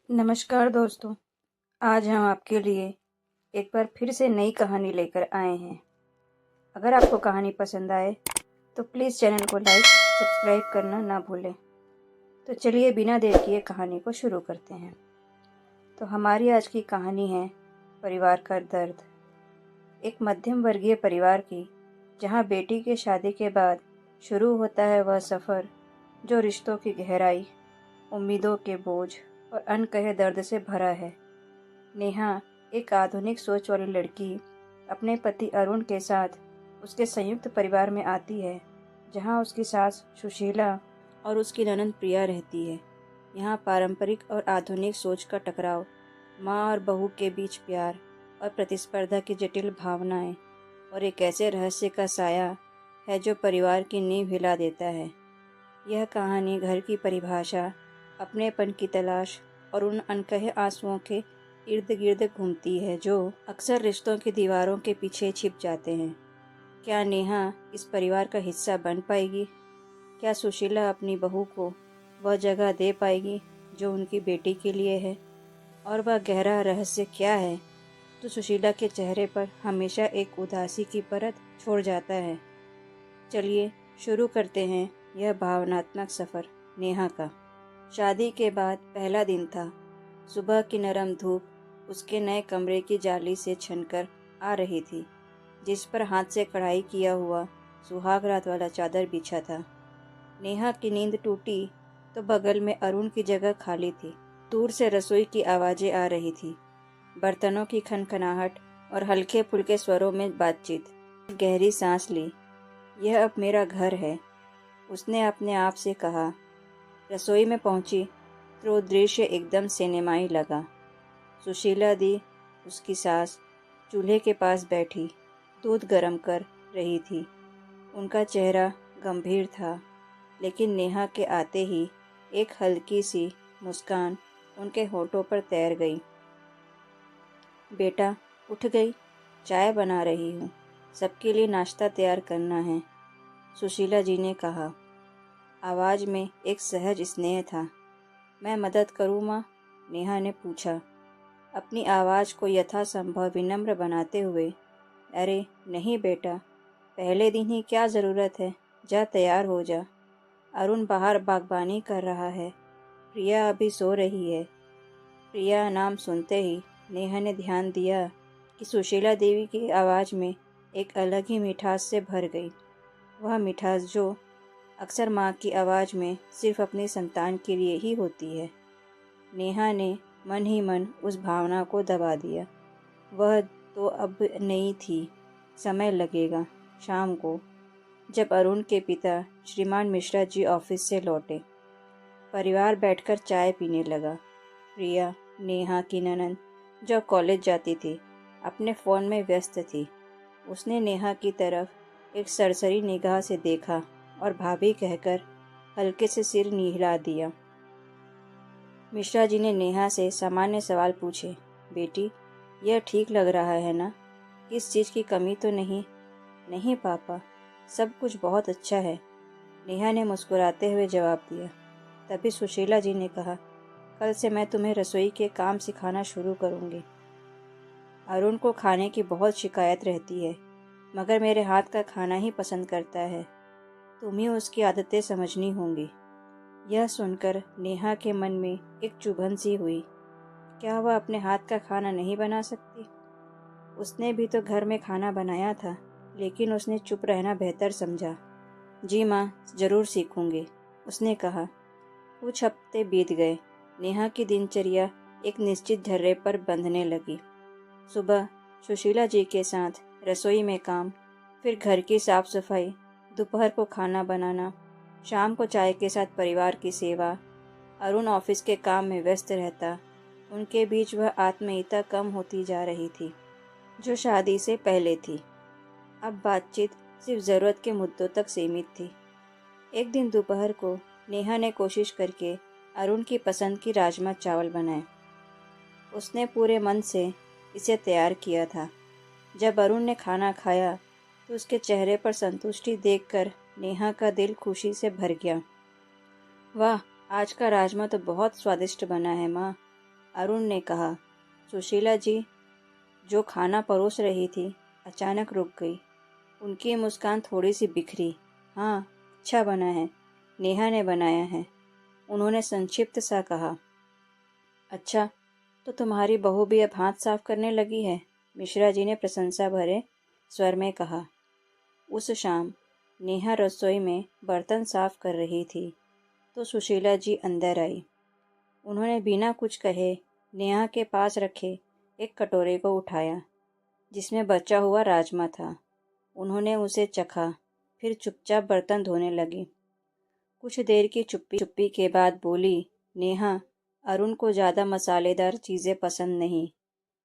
नमस्कार दोस्तों। आज हम आपके लिए एक बार फिर से नई कहानी लेकर आए हैं। अगर आपको कहानी पसंद आए तो प्लीज़ चैनल को लाइक सब्सक्राइब करना ना भूलें। तो चलिए बिना देर किए कहानी को शुरू करते हैं। तो हमारी आज की कहानी है परिवार का दर्द। एक मध्यम वर्गीय परिवार की, जहां बेटी के शादी के बाद शुरू होता है वह सफ़र जो रिश्तों की गहराई, उम्मीदों के बोझ और अनकहे दर्द से भरा है। नेहा, एक आधुनिक सोच वाली लड़की, अपने पति अरुण के साथ उसके संयुक्त परिवार में आती है, जहां उसकी सास सुशीला और उसकी ननंद प्रिया रहती है। यहाँ पारंपरिक और आधुनिक सोच का टकराव, माँ और बहू के बीच प्यार और प्रतिस्पर्धा की जटिल भावनाएं, और एक ऐसे रहस्य का साया है जो परिवार की नींव हिला देता है। यह कहानी घर की परिभाषा, अपनेपन की तलाश और उन अनकहे आंसुओं के इर्द गिर्द घूमती है जो अक्सर रिश्तों की दीवारों के पीछे छिप जाते हैं। क्या नेहा इस परिवार का हिस्सा बन पाएगी? क्या सुशीला अपनी बहू को वह जगह दे पाएगी जो उनकी बेटी के लिए है? और वह गहरा रहस्य क्या है तो सुशीला के चेहरे पर हमेशा एक उदासी की परत छोड़ जाता है? चलिए शुरू करते हैं यह भावनात्मक सफ़र नेहा का। शादी के बाद पहला दिन था। सुबह की नरम धूप उसके नए कमरे की जाली से छनकर आ रही थी, जिस पर हाथ से कढ़ाई किया हुआ सुहाग रात वाला चादर बिछा था। नेहा की नींद टूटी तो बगल में अरुण की जगह खाली थी। दूर से रसोई की आवाज़ें आ रही थी, बर्तनों की खनखनाहट और हल्के फुल्के स्वरों में बातचीत। गहरी सांस ली। यह अब मेरा घर है, उसने अपने आप से कहा। रसोई में पहुंची तो दृश्य एकदम सिनेमाई लगा। सुशीला दी, उसकी सास, चूल्हे के पास बैठी दूध गर्म कर रही थी। उनका चेहरा गंभीर था, लेकिन नेहा के आते ही एक हल्की सी मुस्कान उनके होठों पर तैर गई। बेटा, उठ गई? चाय बना रही हूँ, सबके लिए नाश्ता तैयार करना है, सुशीला जी ने कहा। आवाज़ में एक सहज स्नेह था। मैं मदद करूँ माँ? नेहा ने पूछा, अपनी आवाज़ को यथासंभव विनम्र बनाते हुए। अरे नहीं बेटा, पहले दिन ही क्या ज़रूरत है, जा तैयार हो जा। अरुण बाहर बागबानी कर रहा है, प्रिया अभी सो रही है। प्रिया नाम सुनते ही नेहा ने ध्यान दिया कि सुशीला देवी की आवाज़ में एक अलग ही मिठास से भर गई। वह मिठास जो अक्सर माँ की आवाज़ में सिर्फ अपनी संतान के लिए ही होती है। नेहा ने मन ही मन उस भावना को दबा दिया। वह तो अब नहीं थी, समय लगेगा। शाम को जब अरुण के पिता श्रीमान मिश्रा जी ऑफिस से लौटे, परिवार बैठकर चाय पीने लगा। प्रिया, नेहा की ननंद, जो कॉलेज जाती थी, अपने फ़ोन में व्यस्त थी। उसने नेहा की तरफ एक सरसरी निगाह से देखा और भाभी कहकर हल्के से सिर हिला दिया। मिश्रा जी ने नेहा से सामान्य सवाल पूछे। बेटी, यह ठीक लग रहा है ना? किस चीज़ की कमी तो नहीं? नहीं पापा, सब कुछ बहुत अच्छा है, नेहा ने मुस्कुराते हुए जवाब दिया। तभी सुशीला जी ने कहा, कल से मैं तुम्हें रसोई के काम सिखाना शुरू करूँगी। अरुण को खाने की बहुत शिकायत रहती है, मगर मेरे हाथ का खाना ही पसंद करता है। तुम ही उसकी आदतें समझनी होंगी। यह सुनकर नेहा के मन में एक चुभन सी हुई। क्या वह अपने हाथ का खाना नहीं बना सकती? उसने भी तो घर में खाना बनाया था, लेकिन उसने चुप रहना बेहतर समझा। जी माँ, ज़रूर सीखूंगी, उसने कहा। कुछ हफ्ते बीत गए। नेहा की दिनचर्या एक निश्चित ढर्रे पर बंधने लगी। सुबह सुशीला जी के साथ रसोई में काम, फिर घर की साफ सफाई, दोपहर को खाना बनाना, शाम को चाय के साथ परिवार की सेवा। अरुण ऑफिस के काम में व्यस्त रहता। उनके बीच वह आत्मीयता कम होती जा रही थी, जो शादी से पहले थी। अब बातचीत सिर्फ ज़रूरत के मुद्दों तक सीमित थी। एक दिन दोपहर को नेहा ने कोशिश करके अरुण की पसंद की राजमा चावल बनाए। उसने पूरे मन से इसे तैयार किया था। जब अरुण ने खाना खाया तो उसके चेहरे पर संतुष्टि देखकर नेहा का दिल खुशी से भर गया। वाह, आज का राजमा तो बहुत स्वादिष्ट बना है माँ, अरुण ने कहा। सुशीला जी जो खाना परोस रही थी अचानक रुक गई। उनकी मुस्कान थोड़ी सी बिखरी। हाँ, अच्छा बना है, नेहा ने बनाया है, उन्होंने संक्षिप्त सा कहा। अच्छा, तो तुम्हारी बहू भी अब हाथ साफ करने लगी है, मिश्रा जी ने प्रशंसा भरे स्वर में कहा। उस शाम नेहा रसोई में बर्तन साफ कर रही थी तो सुशीला जी अंदर आई। उन्होंने बिना कुछ कहे नेहा के पास रखे एक कटोरे को उठाया जिसमें बचा हुआ राजमा था। उन्होंने उसे चखा, फिर चुपचाप बर्तन धोने लगी। कुछ देर की चुप्पी के बाद बोली, नेहा, अरुण को ज़्यादा मसालेदार चीज़ें पसंद नहीं।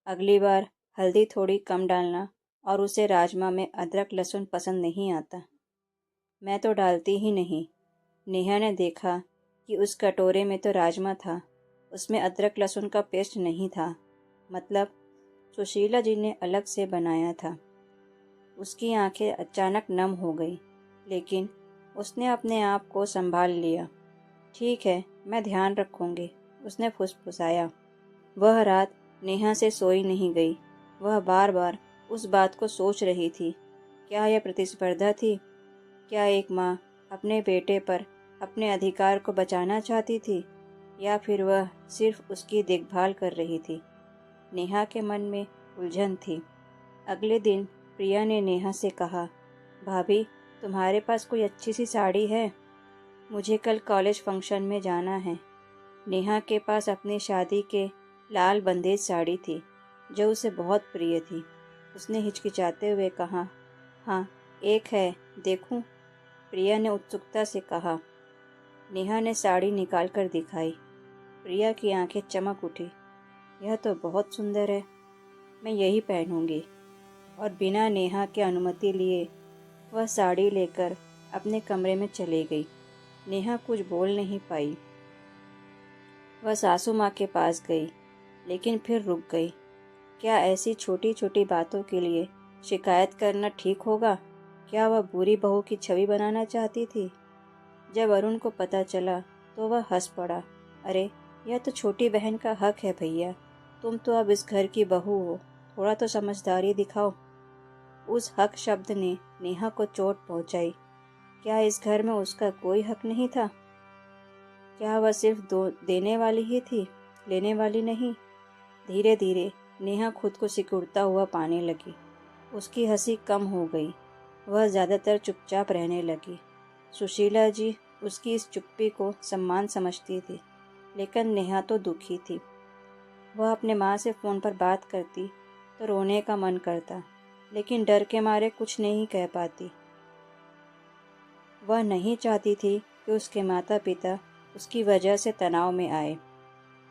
अगली बार हल्दी थोड़ी कम डालना और उसे राजमा में अदरक लहसुन पसंद नहीं आता। मैं तो डालती ही नहीं। नेहा ने देखा कि उस कटोरे में तो राजमा था, उसमें अदरक लहसुन का पेस्ट नहीं था। मतलब सुशीला जी ने अलग से बनाया था। उसकी आंखें अचानक नम हो गई, लेकिन उसने अपने आप को संभाल लिया। ठीक है, मैं ध्यान रखूंगी, उसने फुसफुसाया। वह रात नेहा से सोई नहीं गई। वह बार बार उस बात को सोच रही थी। क्या यह प्रतिस्पर्धा थी? क्या एक माँ अपने बेटे पर अपने अधिकार को बचाना चाहती थी, या फिर वह सिर्फ उसकी देखभाल कर रही थी? नेहा के मन में उलझन थी। अगले दिन प्रिया ने नेहा से कहा, भाभी, तुम्हारे पास कोई अच्छी सी साड़ी है? मुझे कल कॉलेज फंक्शन में जाना है। नेहा के पास अपनी शादी के लाल बंदेज साड़ी थी जो उसे बहुत प्रिय थी। उसने हिचकिचाते हुए कहा, हाँ, एक है, देखूं? प्रिया ने उत्सुकता से कहा। नेहा ने साड़ी निकाल कर दिखाई। प्रिया की आंखें चमक उठी। यह तो बहुत सुंदर है, मैं यही पहनूंगी। और बिना नेहा की अनुमति लिए वह साड़ी लेकर अपने कमरे में चली गई। नेहा कुछ बोल नहीं पाई। वह सासू माँ के पास गई, लेकिन फिर रुक गई। क्या ऐसी छोटी छोटी बातों के लिए शिकायत करना ठीक होगा? क्या वह बुरी बहू की छवि बनाना चाहती थी? जब अरुण को पता चला तो वह हंस पड़ा। अरे, यह तो छोटी बहन का हक है भैया, तुम तो अब इस घर की बहू हो, थोड़ा तो समझदारी दिखाओ। उस हक शब्द ने नेहा को चोट पहुंचाई। क्या इस घर में उसका कोई हक नहीं था? क्या वह सिर्फ देने वाली ही थी, लेने वाली नहीं? धीरे धीरे नेहा खुद को सिकुड़ता हुआ पाने लगी। उसकी हंसी कम हो गई। वह ज़्यादातर चुपचाप रहने लगी। सुशीला जी उसकी इस चुप्पी को सम्मान समझती थी, लेकिन नेहा तो दुखी थी। वह अपने माँ से फ़ोन पर बात करती तो रोने का मन करता, लेकिन डर के मारे कुछ नहीं कह पाती। वह नहीं चाहती थी कि उसके माता पिता उसकी वजह से तनाव में आए।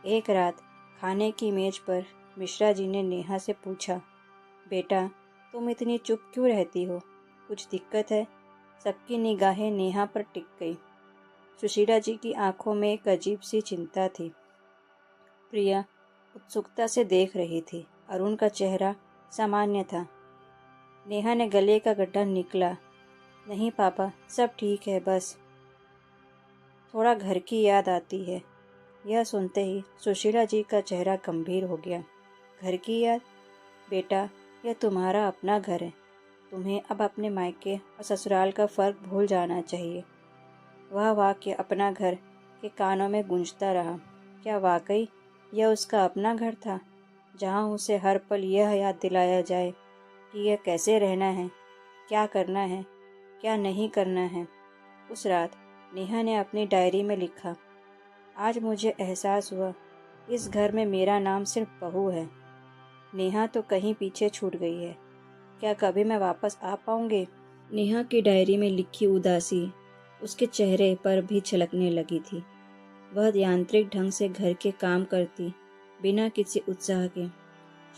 एक रात खाने की मेज पर मिश्रा जी ने नेहा से पूछा, बेटा, तुम इतनी चुप क्यों रहती हो? कुछ दिक्कत है? सबकी निगाहें नेहा पर टिक गई। सुशीला जी की आंखों में एक अजीब सी चिंता थी। प्रिया उत्सुकता से देख रही थी। अरुण का चेहरा सामान्य था। नेहा ने गले का गड्ढा निकला। नहीं पापा, सब ठीक है, बस थोड़ा घर की याद आती है। यह सुनते ही सुशीला जी का चेहरा गंभीर हो गया। घर की याद? बेटा, यह तुम्हारा अपना घर है। तुम्हें अब अपने मायके और ससुराल का फ़र्क भूल जाना चाहिए। वह वाक्य अपना घर के कानों में गूंजता रहा। क्या वाकई यह उसका अपना घर था, जहाँ उसे हर पल यह याद दिलाया जाए कि यह कैसे रहना है, क्या करना है, क्या नहीं करना है? उस रात नेहा ने अपनी डायरी में लिखा, आज मुझे एहसास हुआ इस घर में मेरा नाम सिर्फ बहू है। नेहा तो कहीं पीछे छूट गई है। क्या कभी मैं वापस आ पाऊंगी? नेहा की डायरी में लिखी उदासी उसके चेहरे पर भी छलकने लगी थी। वह यांत्रिक ढंग से घर के काम करती, बिना किसी उत्साह के।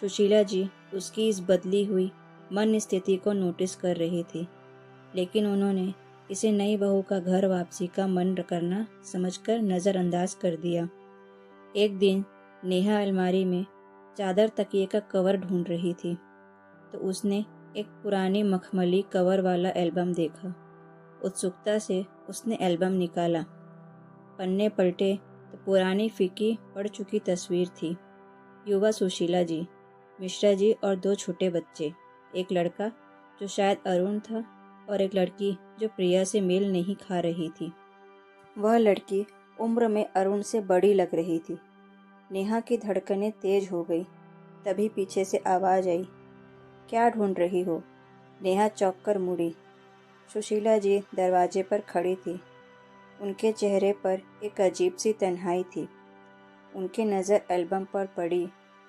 सुशीला जी उसकी इस बदली हुई मन स्थिति को नोटिस कर रही थी, लेकिन उन्होंने इसे नई बहू का घर वापसी का मन करना समझकर नज़रअंदाज कर दिया। एक दिन नेहा अलमारी में चादर तकिए का कवर ढूंढ रही थी तो उसने एक पुरानी मखमली कवर वाला एल्बम देखा। उत्सुकता से उसने एल्बम निकाला। पन्ने पलटे तो पुरानी फीकी पड़ चुकी तस्वीर थी। युवा सुशीला जी, मिश्रा जी और 2 छोटे बच्चे, एक लड़का जो शायद अरुण था और एक लड़की जो प्रिया से मेल नहीं खा रही थी। वह लड़की उम्र में अरुण से बड़ी लग रही थी। नेहा की धड़कनें तेज हो गई। तभी पीछे से आवाज़ आई, क्या ढूंढ रही हो? नेहा चौंक कर मुड़ी। सुशीला जी दरवाजे पर खड़ी थी। उनके चेहरे पर एक अजीब सी तन्हाई थी। उनकी नज़र एल्बम पर पड़ी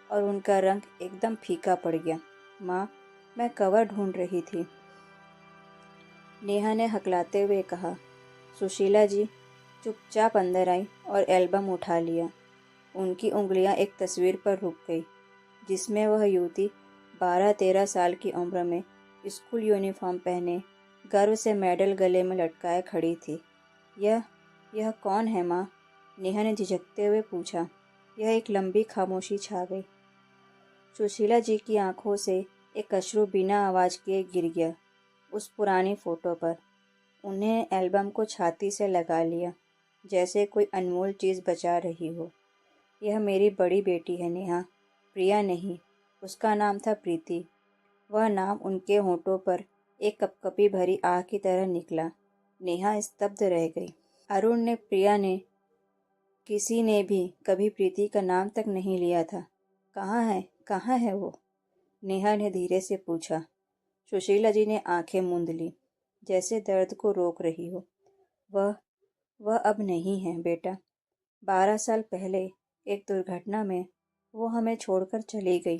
और उनका रंग एकदम फीका पड़ गया। माँ, मैं कवर ढूंढ रही थी, नेहा ने हकलाते हुए कहा। सुशीला जी चुपचाप अंदर आई और एल्बम उठा लिया। उनकी उंगलियां एक तस्वीर पर रुक गई जिसमें वह युवती 12-13 साल की उम्र में स्कूल यूनिफॉर्म पहने गर्व से मेडल गले में लटकाए खड़ी थी। यह कौन है माँ? नेहा ने झिझकते हुए पूछा। यह एक लंबी खामोशी छा गई। सुशीला जी की आंखों से एक अश्रु बिना आवाज़ किए गिर गया उस पुरानी फ़ोटो पर। उन्हें एल्बम को छाती से लगा लिया जैसे कोई अनमोल चीज़ बचा रही हो। यह मेरी बड़ी बेटी है नेहा, प्रिया नहीं। उसका नाम था प्रीति। वह नाम उनके होंठों पर एक कपकपी भरी आह की तरह निकला। नेहा स्तब्ध रह गई। अरुण ने, प्रिया ने, किसी ने भी कभी प्रीति का नाम तक नहीं लिया था। कहाँ है वो? नेहा ने धीरे से पूछा। सुशीला जी ने आंखें मूंद ली जैसे दर्द को रोक रही हो। वह अब नहीं है बेटा। 12 साल पहले एक दुर्घटना में वो हमें छोड़कर चली गई।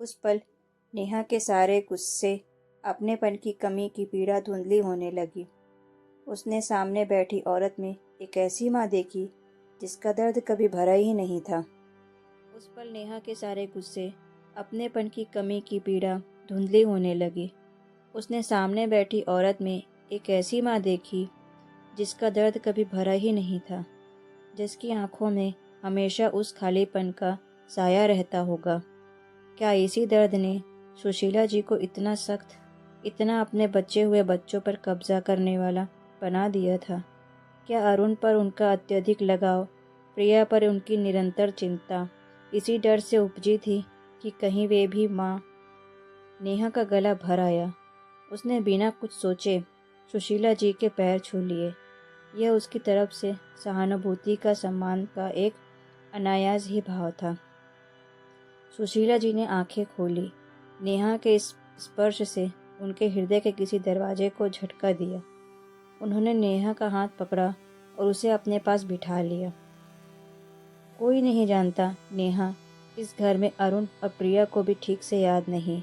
उस पल नेहा के सारे गुस्से, अपनेपन की कमी की पीड़ा धुंधली होने लगी। उसने सामने बैठी औरत में एक ऐसी माँ देखी जिसका दर्द कभी भरा ही नहीं था। उस पल नेहा के सारे गुस्से, अपनेपन की कमी की पीड़ा धुंधली होने लगी। उसने सामने बैठी औरत में एक ऐसी माँ देखी जिसका दर्द कभी भरा ही नहीं था, जिसकी आंखों में हमेशा उस खालीपन का साया रहता होगा। क्या इसी दर्द ने सुशीला जी को इतना सख्त, इतना अपने बचे हुए बच्चों पर कब्जा करने वाला बना दिया था? क्या अरुण पर उनका अत्यधिक लगाव, प्रिया पर उनकी निरंतर चिंता इसी डर से उपजी थी कि कहीं वे भी माँ? नेहा का गला भर आया। उसने बिना कुछ सोचे सुशीला जी के पैर छू लिए। यह उसकी तरफ से सहानुभूति का, सम्मान का एक अनायास ही भाव था। सुशीला जी ने आंखें खोली। नेहा के इस स्पर्श से उनके हृदय के किसी दरवाजे को झटका दिया। उन्होंने नेहा का हाथ पकड़ा और उसे अपने पास बिठा लिया। कोई नहीं जानता नेहा, इस घर में अरुण और प्रिया को भी ठीक से याद नहीं।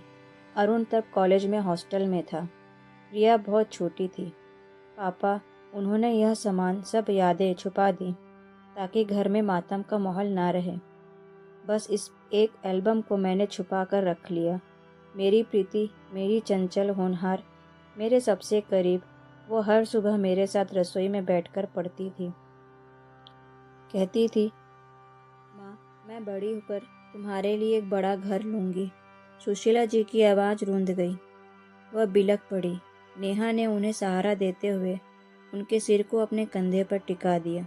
अरुण तब कॉलेज में हॉस्टल में था। प्रिया बहुत छोटी थी। पापा, उन्होंने यह सामान सब यादें छुपा दी ताकि घर में मातम का माहौल ना रहे। बस इस एक एल्बम को मैंने छुपा कर रख लिया। मेरी प्रीति, मेरी चंचल होनहार, मेरे सबसे करीब, वो हर सुबह मेरे साथ रसोई में बैठकर पढ़ती थी। कहती थी, माँ, मैं बड़ी होकर तुम्हारे लिए एक बड़ा घर लूँगी। सुशीला जी की आवाज़ रूंध गई। वह बिलख पड़ी। नेहा ने उन्हें सहारा देते हुए उनके सिर को अपने कंधे पर टिका दिया।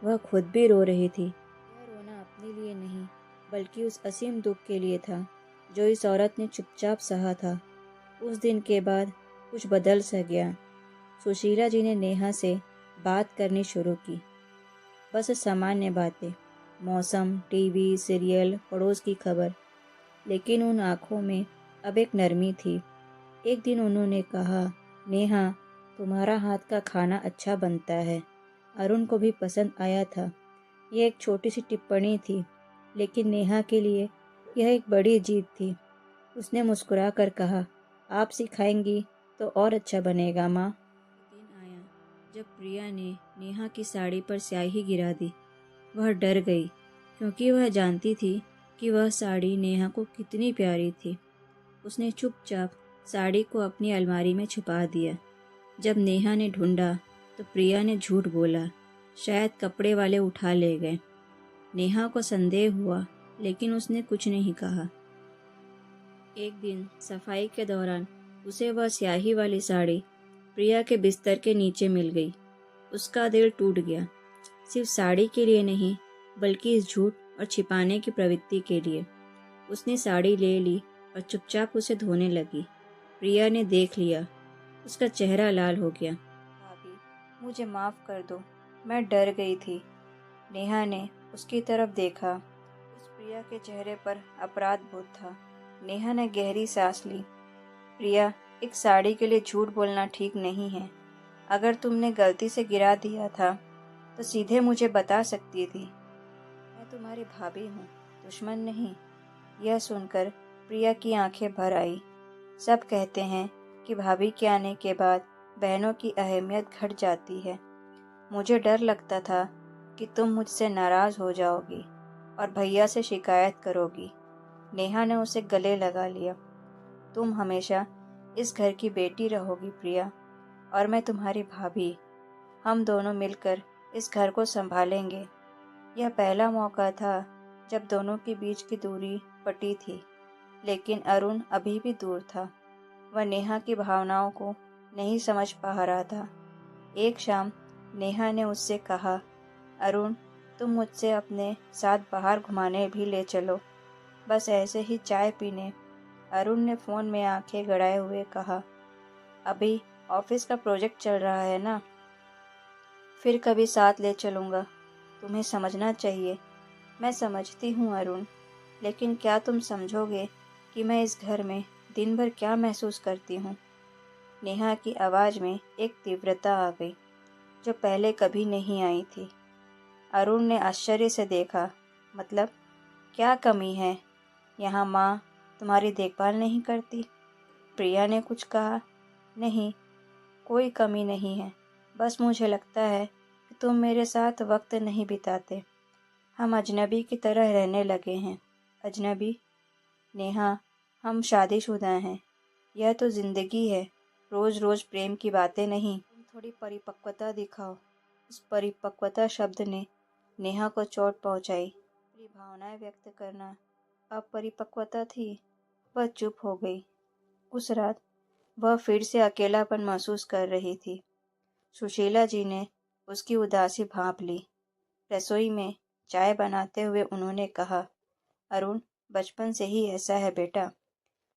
वह खुद भी रो रही थी। यह रोना अपने लिए नहीं, बल्कि उस असीम दुख के लिए था जो इस औरत ने चुपचाप सहा था। उस दिन के बाद कुछ बदल सा गया। सुशीला जी ने नेहा से बात करनी शुरू की। बस सामान्य बातें, मौसम, टीवी, सीरियल, पड़ोस की खबर। लेकिन उन आँखों में अब एक नरमी थी। एक दिन उन्होंने कहा, नेहा, तुम्हारा हाथ का खाना अच्छा बनता है। अरुण को भी पसंद आया था। यह एक छोटी सी टिप्पणी थी, लेकिन नेहा के लिए यह एक बड़ी जीत थी। उसने मुस्कुरा कर कहा, आप सिखाएंगी तो और अच्छा बनेगा माँ। दिन आया जब प्रिया ने नेहा की साड़ी पर स्याही गिरा दी। वह डर गई क्योंकि वह जानती थी कि वह साड़ी नेहा को कितनी प्यारी थी। उसने चुपचाप साड़ी को अपनी अलमारी में छुपा दिया। जब नेहा ने ढूंढा तो प्रिया ने झूठ बोला, शायद कपड़े वाले उठा ले गए। नेहा को संदेह हुआ, लेकिन उसने कुछ नहीं कहा। एक दिन सफाई के दौरान उसे वह स्याही वाली साड़ी प्रिया के बिस्तर के नीचे मिल गई। उसका दिल टूट गया, सिर्फ साड़ी के लिए नहीं, बल्कि इस झूठ और छिपाने की प्रवृत्ति के लिए। उसने साड़ी ले ली और चुपचाप उसे धोने लगी। प्रिया ने देख लिया, उसका चेहरा लाल हो गया। भाभी, मुझे माफ़ कर दो, मैं डर गई थी। नेहा ने उसकी तरफ देखा। उस प्रिया के चेहरे पर अपराध बोध था। नेहा ने गहरी सांस ली। प्रिया, एक साड़ी के लिए झूठ बोलना ठीक नहीं है। अगर तुमने गलती से गिरा दिया था तो सीधे मुझे बता सकती थी। मैं तुम्हारी भाभी हूँ, दुश्मन नहीं। यह सुनकर प्रिया की आंखें भर आई। सब कहते हैं कि भाभी के आने के बाद बहनों की अहमियत घट जाती है। मुझे डर लगता था कि तुम मुझसे नाराज़ हो जाओगी और भैया से शिकायत करोगी। नेहा ने उसे गले लगा लिया। तुम हमेशा इस घर की बेटी रहोगी प्रिया, और मैं तुम्हारी भाभी। हम दोनों मिलकर इस घर को संभालेंगे। यह पहला मौका था जब दोनों के बीच की दूरी पटी थी, लेकिन अरुण अभी भी दूर था। वह नेहा की भावनाओं को नहीं समझ पा रहा था। एक शाम नेहा ने उससे कहा, अरुण, तुम मुझसे अपने साथ बाहर घुमाने भी ले चलो, बस ऐसे ही चाय पीने। अरुण ने फ़ोन में आंखें गड़ाए हुए कहा, अभी ऑफिस का प्रोजेक्ट चल रहा है ना, फिर कभी साथ ले चलूँगा। तुम्हें समझना चाहिए। मैं समझती हूँ अरुण, लेकिन क्या तुम समझोगे कि मैं इस घर में दिन भर क्या महसूस करती हूँ? नेहा की आवाज़ में एक तीव्रता आ गई जो पहले कभी नहीं आई थी। अरुण ने आश्चर्य से देखा। मतलब, क्या कमी है? यहाँ माँ तुम्हारी देखभाल नहीं करती? प्रिया ने कुछ कहा। नहीं, कोई कमी नहीं है। बस मुझे लगता है कि तुम मेरे साथ वक्त नहीं बिताते। हम अजनबी की तरह रहने लगे हैं। अजनबी? नेहा, हम शादीशुदा हैं। यह तो ज़िंदगी है, रोज़ रोज़ प्रेम की बातें नहीं। तुम थोड़ी परिपक्वता दिखाओ। उस परिपक्वता शब्द ने नेहा को चोट पहुंचाई। अपनी भावनाएं व्यक्त करना अपरिपक्वता थी। वह चुप हो गई। उस रात वह फिर से अकेलापन महसूस कर रही थी। सुशीला जी ने उसकी उदासी भांप ली। रसोई में चाय बनाते हुए उन्होंने कहा, अरुण, बचपन से ही ऐसा है बेटा,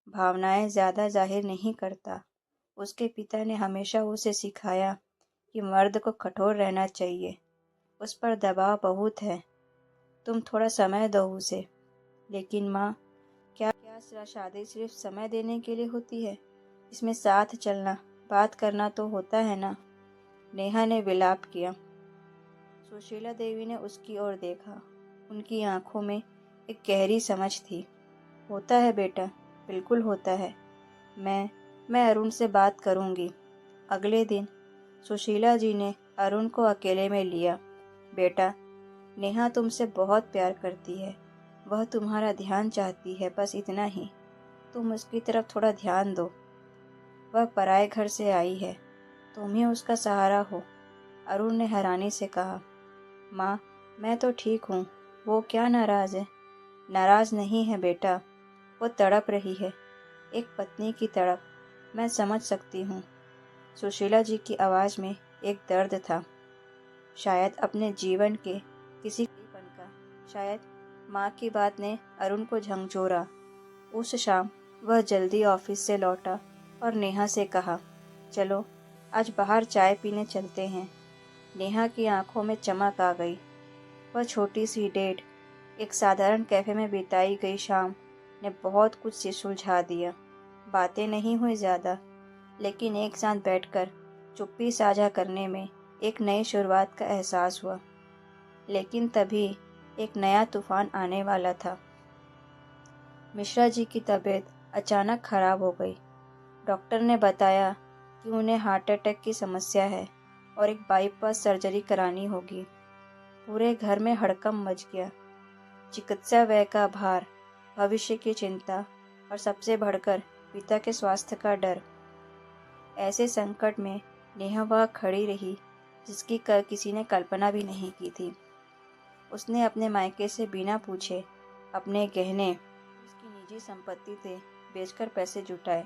भावनाएं ज़्यादा जाहिर नहीं करता। उसके पिता ने हमेशा उसे सिखाया कि मर्द को कठोर रहना चाहिए। उस पर दबाव बहुत है। तुम थोड़ा समय दो उसे। लेकिन माँ, क्या शादी सिर्फ समय देने के लिए होती है? इसमें साथ चलना, बात करना तो होता है ना? नेहा ने विलाप किया। सुशीला देवी ने उसकी ओर देखा। उनकी आंखों में एक गहरी समझ थी। होता है बेटा, बिल्कुल होता है। मैं अरुण से बात करूंगी। अगले दिन सुशीला जी ने अरुण को अकेले में लिया। बेटा, नेहा तुमसे बहुत प्यार करती है। वह तुम्हारा ध्यान चाहती है, बस इतना ही। तुम उसकी तरफ थोड़ा ध्यान दो। वह पराए घर से आई है, तुम ही उसका सहारा हो। अरुण ने हैरानी से कहा। माँ, मैं तो ठीक हूँ। वो क्या नाराज़ है? नाराज़ नहीं है बेटा, वो तड़प रही है, एक पत्नी की तड़प। मैं समझ सकती हूँ। सुशीला जी की आवाज़ में एक दर्द था, शायद अपने जीवन के किसी पन का। शायद माँ की बात ने अरुण को झंझोरा। उस शाम वह जल्दी ऑफिस से लौटा और नेहा से कहा, चलो आज बाहर चाय पीने चलते हैं। नेहा की आंखों में चमक आ गई। वह छोटी सी डेट, एक साधारण कैफे में बिताई गई शाम ने बहुत कुछ से सुलझा दिया। बातें नहीं हुई ज़्यादा, लेकिन एक साथ बैठकर चुप्पी साझा करने में एक नई शुरुआत का एहसास हुआ। लेकिन तभी एक नया तूफान आने वाला था। मिश्रा जी की तबीयत अचानक खराब हो गई। डॉक्टर ने बताया कि उन्हें हार्ट अटैक की समस्या है और एक बाईपास सर्जरी करानी होगी। पूरे घर में हड़कंप मच गया। चिकित्सा व्यय का भार, भविष्य की चिंता और सबसे बढ़कर पिता के स्वास्थ्य का डर। ऐसे संकट में नेहा वह खड़ी रही जिसकी किसी ने कल्पना भी नहीं की थी। उसने अपने मायके से बिना पूछे अपने गहने, उसकी निजी संपत्ति थे, बेचकर पैसे जुटाए।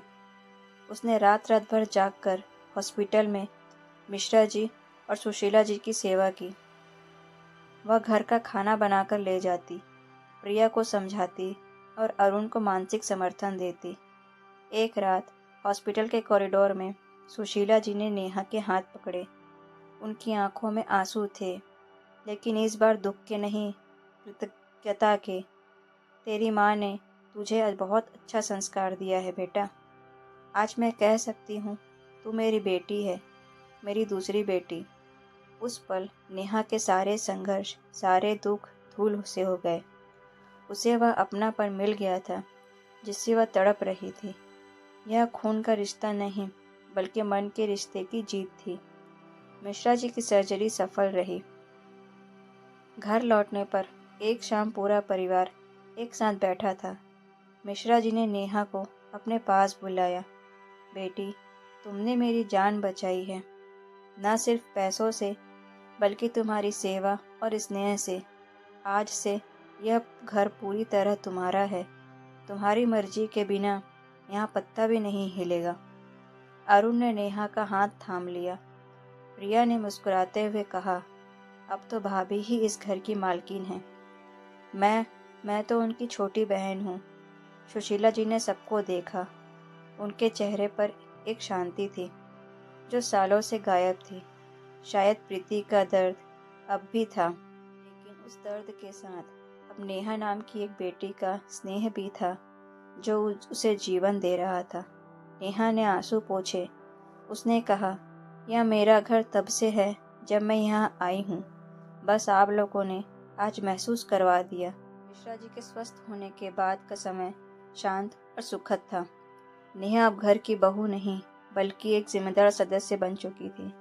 उसने रात रात भर जागकर हॉस्पिटल में मिश्रा जी और सुशीला जी की सेवा की। वह घर का खाना बनाकर ले जाती, प्रिया को समझाती और अरुण को मानसिक समर्थन देती। एक रात हॉस्पिटल के कॉरिडोर में सुशीला जी ने नेहा के हाथ पकड़े। उनकी आंखों में आंसू थे, लेकिन इस बार दुख के नहीं, कृतज्ञता के। तेरी माँ ने तुझे आज बहुत अच्छा संस्कार दिया है बेटा। आज मैं कह सकती हूँ तू मेरी बेटी है, मेरी दूसरी बेटी। उस पल नेहा के सारे संघर्ष, सारे दुख धूल से हो गए। उसे वह अपनापन मिल गया था जिससे वह तड़प रही थी। यह खून का रिश्ता नहीं, बल्कि मन के रिश्ते की जीत थी। मिश्रा जी की सर्जरी सफल रही। घर लौटने पर एक शाम पूरा परिवार एक साथ बैठा था। मिश्रा जी ने नेहा को अपने पास बुलाया। बेटी, तुमने मेरी जान बचाई है, न सिर्फ पैसों से, बल्कि तुम्हारी सेवा और स्नेह से। आज से यह घर पूरी तरह तुम्हारा है। तुम्हारी मर्जी के बिना यहाँ पत्ता भी नहीं हिलेगा। अरुण ने नेहा का हाथ थाम लिया। प्रिया ने मुस्कुराते हुए कहा, अब तो भाभी ही इस घर की मालकिन है। मैं तो उनकी छोटी बहन हूँ। सुशीला जी ने सबको देखा। उनके चेहरे पर एक शांति थी जो सालों से गायब थी। शायद प्रीति का दर्द अब भी था, लेकिन उस दर्द के साथ अब नेहा नाम की एक बेटी का स्नेह भी था जो उसे जीवन दे रहा था। नेहा ने आंसू पोंछे। उसने कहा, यह मेरा घर तब से है जब मैं यहाँ आई हूँ। बस आप लोगों ने आज महसूस करवा दिया। मिश्रा जी के स्वस्थ होने के बाद का समय शांत और सुखद था। नेहा अब घर की बहू नहीं, बल्कि एक जिम्मेदार सदस्य बन चुकी थी।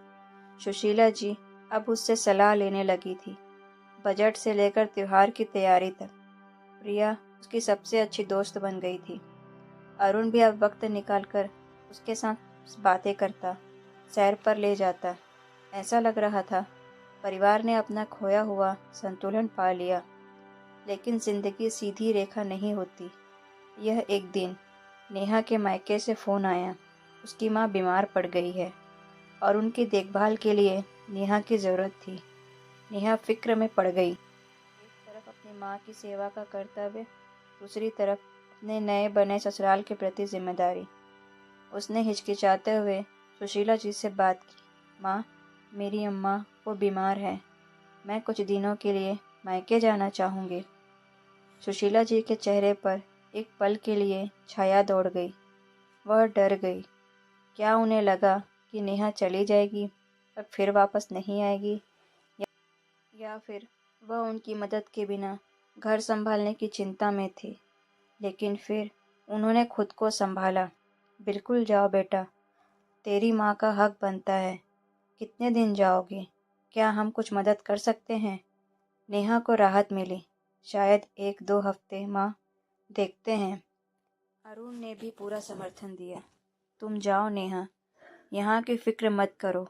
सुशीला जी अब उससे सलाह लेने लगी थी, बजट से लेकर त्योहार की तैयारी तक। प्रिया उसकी सबसे अच्छी दोस्त बन गई थी। अरुण भी अब वक्त निकालकर उसके साथ बातें करता, सैर पर ले जाता। ऐसा लग रहा था परिवार ने अपना खोया हुआ संतुलन पा लिया। लेकिन जिंदगी सीधी रेखा नहीं होती। यह एक दिन नेहा के मायके से फ़ोन आया। उसकी माँ बीमार पड़ गई है और उनकी देखभाल के लिए नेहा की ज़रूरत थी। नेहा फिक्र में पड़ गई। एक तरफ अपनी माँ की सेवा का कर्तव्य, दूसरी तरफ अपने नए बने ससुराल के प्रति जिम्मेदारी। उसने हिचकिचाते हुए सुशीला जी से बात की। माँ, मेरी अम्मा वो बीमार है, मैं कुछ दिनों के लिए मायके जाना चाहूँगी। सुशीला जी के चेहरे पर एक पल के लिए छाया दौड़ गई। वह डर गई। क्या उन्हें लगा कि नेहा चली जाएगी और फिर वापस नहीं आएगी, या फिर वह उनकी मदद के बिना घर संभालने की चिंता में थी। लेकिन फिर उन्होंने खुद को संभाला। बिल्कुल जाओ बेटा, तेरी माँ का हक बनता है। कितने दिन जाओगे? क्या हम कुछ मदद कर सकते हैं? नेहा को राहत मिली। शायद 1-2 हफ्ते माँ, देखते हैं। अरुण ने भी पूरा समर्थन दिया। तुम जाओ नेहा, यहाँ की फिक्र मत करो,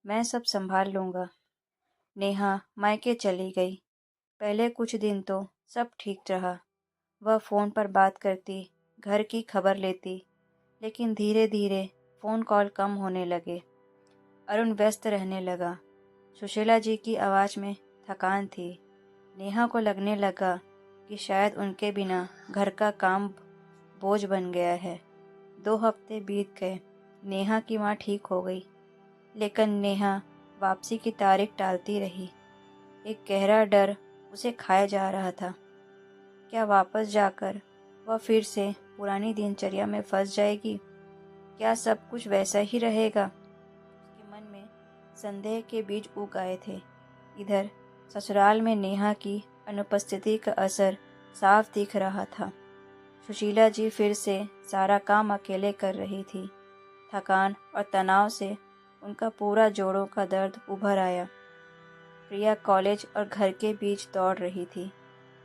मैं सब संभाल लूँगा। नेहा मायके चली गई। पहले कुछ दिन तो सब ठीक रहा। वह फ़ोन पर बात करती, घर की खबर लेती, लेकिन धीरे धीरे फ़ोन कॉल कम होने लगे। अरुण व्यस्त रहने लगा। सुशीला जी की आवाज़ में थकान थी। नेहा को लगने लगा कि शायद उनके बिना घर का काम बोझ बन गया है। 2 हफ्ते बीत गए। नेहा की माँ ठीक हो गई, लेकिन नेहा वापसी की तारीख टालती रही। एक गहरा डर उसे खाए जा रहा था। क्या वापस जाकर वह फिर से पुरानी दिनचर्या में फंस जाएगी? क्या सब कुछ वैसा ही रहेगा? उसके मन में संदेह के बीज उग आए थे। इधर ससुराल में नेहा की अनुपस्थिति का असर साफ दिख रहा था। सुशीला जी फिर से सारा काम अकेले कर रही थी। थकान और तनाव से उनका पूरा जोड़ों का दर्द उभर आया। प्रिया कॉलेज और घर के बीच दौड़ रही थी।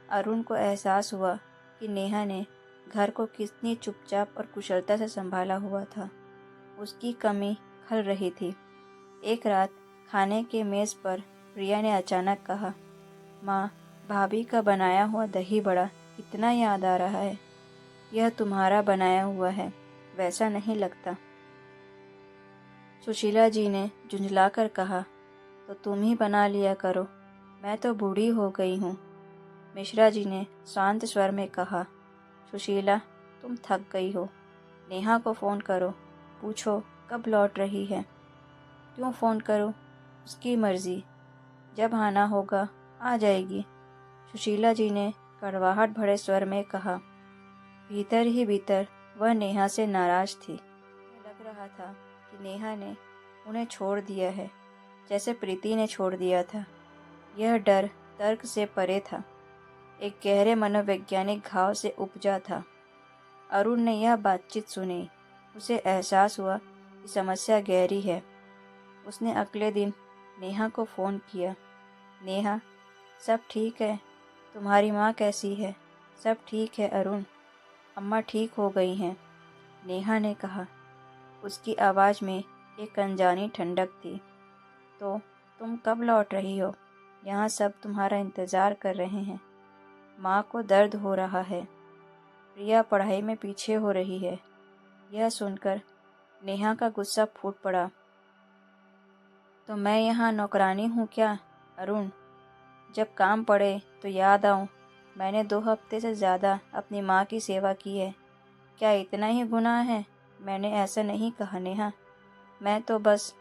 अरुण को एहसास हुआ कि नेहा ने घर को कितनी चुपचाप और कुशलता से संभाला हुआ था। उसकी कमी खल रही थी। एक रात खाने के मेज़ पर प्रिया ने अचानक कहा, माँ, भाभी का बनाया हुआ दही बड़ा कितना याद आ रहा है। यह तुम्हारा बनाया हुआ है, वैसा नहीं लगता। सुशीला जी ने झुंझलाकर कहा, तो तुम ही बना लिया करो, मैं तो बूढ़ी हो गई हूँ, मिश्रा जी ने शांत स्वर में कहा। सुशीला, तुम थक गई हो। नेहा को फ़ोन करो, पूछो कब लौट रही है। क्यों फ़ोन करूँ? उसकी मर्ज़ी, जब आना होगा आ जाएगी, सुशीला जी ने कड़वाहट भरे स्वर में कहा। भीतर ही भीतर वह नेहा से नाराज़ थी। लग रहा था कि नेहा ने उन्हें छोड़ दिया है, जैसे प्रीति ने छोड़ दिया था। यह डर तर्क से परे था, एक गहरे मनोवैज्ञानिक घाव से उपजा था। अरुण ने यह बातचीत सुनी। उसे एहसास हुआ कि समस्या गहरी है। उसने अगले दिन नेहा को फ़ोन किया। नेहा, सब ठीक है? तुम्हारी माँ कैसी है? सब ठीक है अरुण, अम्मा ठीक हो गई हैं, नेहा ने कहा। उसकी आवाज़ में एक अनजानी ठंडक थी। तो तुम कब लौट रही हो? यहाँ सब तुम्हारा इंतज़ार कर रहे हैं। माँ को दर्द हो रहा है, प्रिया पढ़ाई में पीछे हो रही है। यह सुनकर नेहा का गुस्सा फूट पड़ा। तो मैं यहाँ नौकरानी हूँ क्या अरुण? जब काम पड़े तो याद आऊँ। मैंने 2 हफ्ते से ज़्यादा अपनी माँ की सेवा की है। क्या इतना ही गुनाह है? मैंने ऐसा नहीं कहा नेहा। मैं तो बस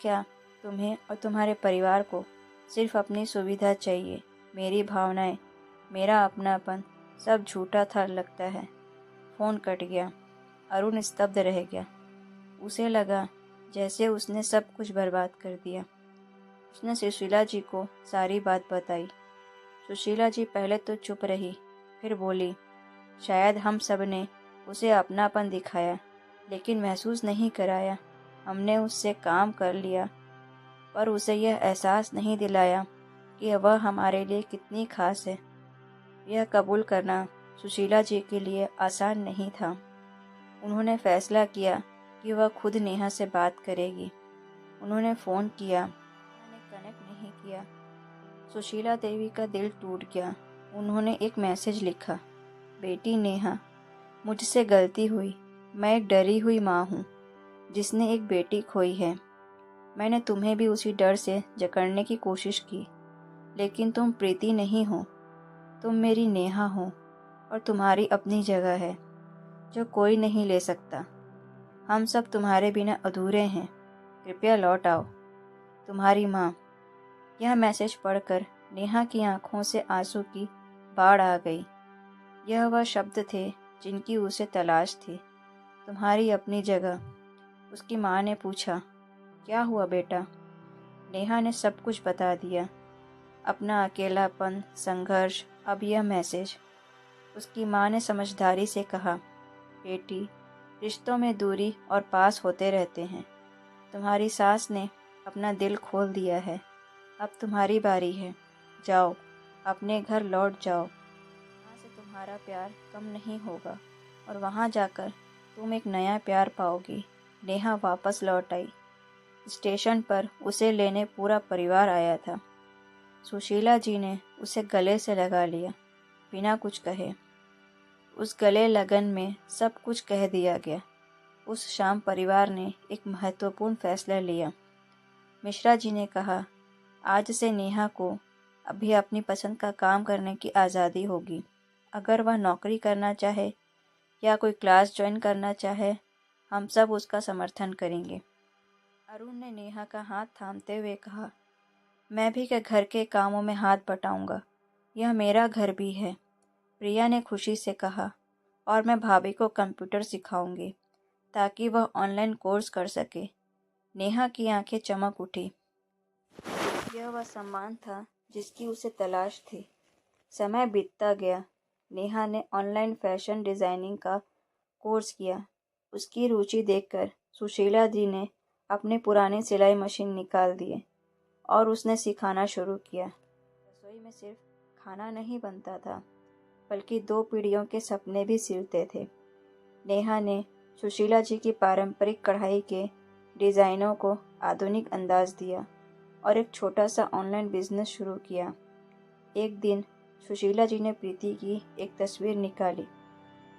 क्या, तुम्हें और तुम्हारे परिवार को सिर्फ अपनी सुविधा चाहिए। मेरी भावनाएं, मेरा अपनापन सब झूठा था लगता है। फ़ोन कट गया। अरुण स्तब्ध रह गया। उसे लगा जैसे उसने सब कुछ बर्बाद कर दिया। उसने सुशीला जी को सारी बात बताई। सुशीला जी पहले तो चुप रही, फिर बोली, शायद हम सब ने उसे अपनापन दिखाया, लेकिन महसूस नहीं कराया। हमने उससे काम कर लिया, पर उसे यह एहसास नहीं दिलाया कि वह हमारे लिए कितनी खास है। यह कबूल करना सुशीला जी के लिए आसान नहीं था। उन्होंने फैसला किया कि वह खुद नेहा से बात करेगी। उन्होंने फ़ोन किया, मैंने कनेक्ट नहीं किया। सुशीला देवी का दिल टूट गया। उन्होंने एक मैसेज लिखा, बेटी नेहा, मुझसे गलती हुई। मैं एक डरी हुई माँ हूँ जिसने एक बेटी खोई है। मैंने तुम्हें भी उसी डर से जकड़ने की कोशिश की, लेकिन तुम प्रीति नहीं हो। तुम मेरी नेहा हो और तुम्हारी अपनी जगह है जो कोई नहीं ले सकता। हम सब तुम्हारे बिना अधूरे हैं। कृपया लौट आओ। तुम्हारी माँ। यह मैसेज पढ़कर नेहा की आंखों से आंसू की बाढ़ आ गई। यह वह शब्द थे जिनकी उसे तलाश थी। तुम्हारी अपनी जगह। उसकी माँ ने पूछा, क्या हुआ बेटा? नेहा ने सब कुछ बता दिया, अपना अकेलापन, संघर्ष, अब यह मैसेज। उसकी माँ ने समझदारी से कहा, बेटी, रिश्तों में दूरी और पास होते रहते हैं। तुम्हारी सास ने अपना दिल खोल दिया है। अब तुम्हारी बारी है। जाओ, अपने घर लौट जाओ। यहाँ से तुम्हारा प्यार कम नहीं होगा और वहाँ जाकर तुम एक नया प्यार पाओगी। नेहा वापस लौट आई। स्टेशन पर उसे लेने पूरा परिवार आया था। सुशीला जी ने उसे गले से लगा लिया, बिना कुछ कहे। उस गले लगन में सब कुछ कह दिया गया। उस शाम परिवार ने एक महत्वपूर्ण फैसला लिया। मिश्रा जी ने कहा, आज से नेहा को अभी अपनी पसंद का काम करने की आज़ादी होगी। अगर वह नौकरी करना चाहे या कोई क्लास ज्वाइन करना चाहे, हम सब उसका समर्थन करेंगे। अरुण ने नेहा का हाथ थामते हुए कहा, मैं भी के घर के कामों में हाथ बटाऊंगा। यह मेरा घर भी है। प्रिया ने खुशी से कहा, और मैं भाभी को कंप्यूटर सिखाऊंगी ताकि वह ऑनलाइन कोर्स कर सके। नेहा की आंखें चमक उठी। यह वह सम्मान था जिसकी उसे तलाश थी। समय बीतता गया। नेहा ने ऑनलाइन फैशन डिज़ाइनिंग का कोर्स किया। उसकी रुचि देखकर सुशीला जी ने अपने पुराने सिलाई मशीन निकाल दिए और उसने सिखाना शुरू किया। रसोई में सिर्फ खाना नहीं बनता था, बल्कि 2 पीढ़ियों के सपने भी सिलते थे। नेहा ने सुशीला जी की पारंपरिक कढ़ाई के डिज़ाइनों को आधुनिक अंदाज दिया और एक छोटा सा ऑनलाइन बिजनेस शुरू किया। एक दिन सुशीला जी ने प्रीति की एक तस्वीर निकाली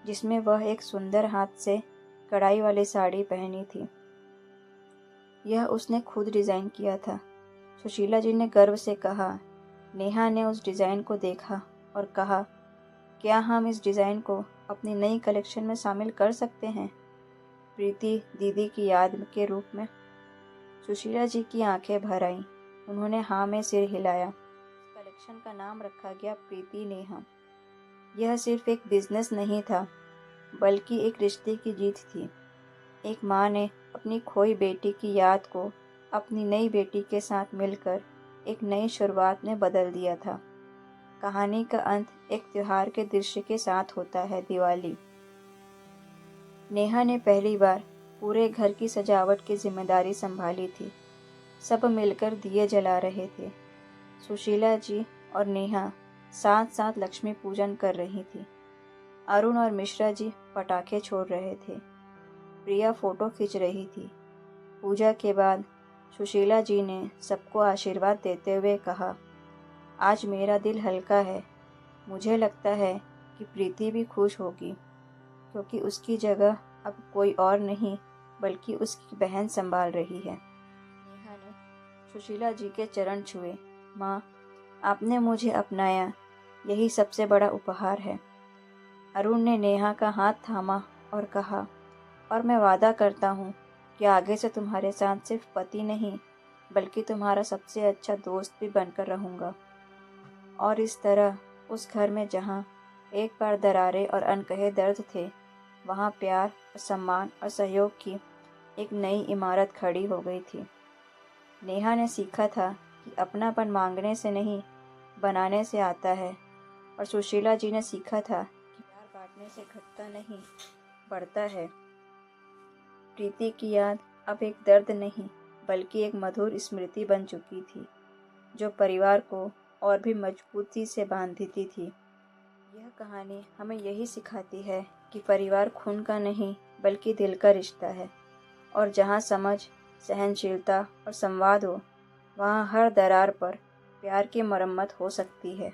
जिसमें वह एक सुंदर हाथ से कढ़ाई वाली साड़ी पहनी थी। यह उसने खुद डिज़ाइन किया था। सुशीला जी ने गर्व से कहा, नेहा ने उस डिज़ाइन को देखा और कहा, क्या हम इस डिज़ाइन को अपनी नई कलेक्शन में शामिल कर सकते हैं? प्रीति दीदी की याद के रूप में। सुशीला जी की आंखें भर आईं। उन्होंने हाँ में सिर हिलाया। कलेक्शन का नाम रखा गया प्रीति नेहा। यह सिर्फ एक बिजनेस नहीं था, बल्कि एक रिश्ते की जीत थी। एक माँ ने अपनी खोई बेटी की याद को अपनी नई बेटी के साथ मिलकर एक नई शुरुआत में बदल दिया था। कहानी का अंत एक त्योहार के दृश्य के साथ होता है, दिवाली। नेहा ने पहली बार पूरे घर की सजावट की जिम्मेदारी संभाली थी। सब मिलकर दिए जला रहे थे। सुशीला जी और नेहा साथ साथ लक्ष्मी पूजन कर रही थी। अरुण और मिश्रा जी पटाखे छोड़ रहे थे। प्रिया फोटो खींच रही थी। पूजा के बाद सुशीला जी ने सबको आशीर्वाद देते हुए कहा, आज मेरा दिल हल्का है। मुझे लगता है कि प्रीति भी खुश होगी, क्योंकि उसकी जगह अब कोई और नहीं बल्कि उसकी बहन संभाल रही है। नेहा ने सुशीला जी के चरण छुए। माँ, आपने मुझे अपनाया, यही सबसे बड़ा उपहार है। अरुण ने नेहा का हाथ थामा और कहा, और मैं वादा करता हूँ कि आगे से तुम्हारे साथ सिर्फ पति नहीं बल्कि तुम्हारा सबसे अच्छा दोस्त भी बनकर रहूँगा। और इस तरह उस घर में जहाँ एक बार दरारें और अनकहे दर्द थे, वहाँ प्यार और सम्मान और सहयोग की एक नई इमारत खड़ी हो गई थी। नेहा ने सीखा था कि अपनापन मांगने से नहीं, बनाने से आता है, और सुशीला जी ने सीखा था कि प्यार बांटने से घटता नहीं, बढ़ता है। प्रीति की याद अब एक दर्द नहीं बल्कि एक मधुर स्मृति बन चुकी थी, जो परिवार को और भी मजबूती से बांधती थी। यह कहानी हमें यही सिखाती है कि परिवार खून का नहीं बल्कि दिल का रिश्ता है, और जहाँ समझ, सहनशीलता और संवाद हो, वहाँ हर दरार पर प्यार की मरम्मत हो सकती है।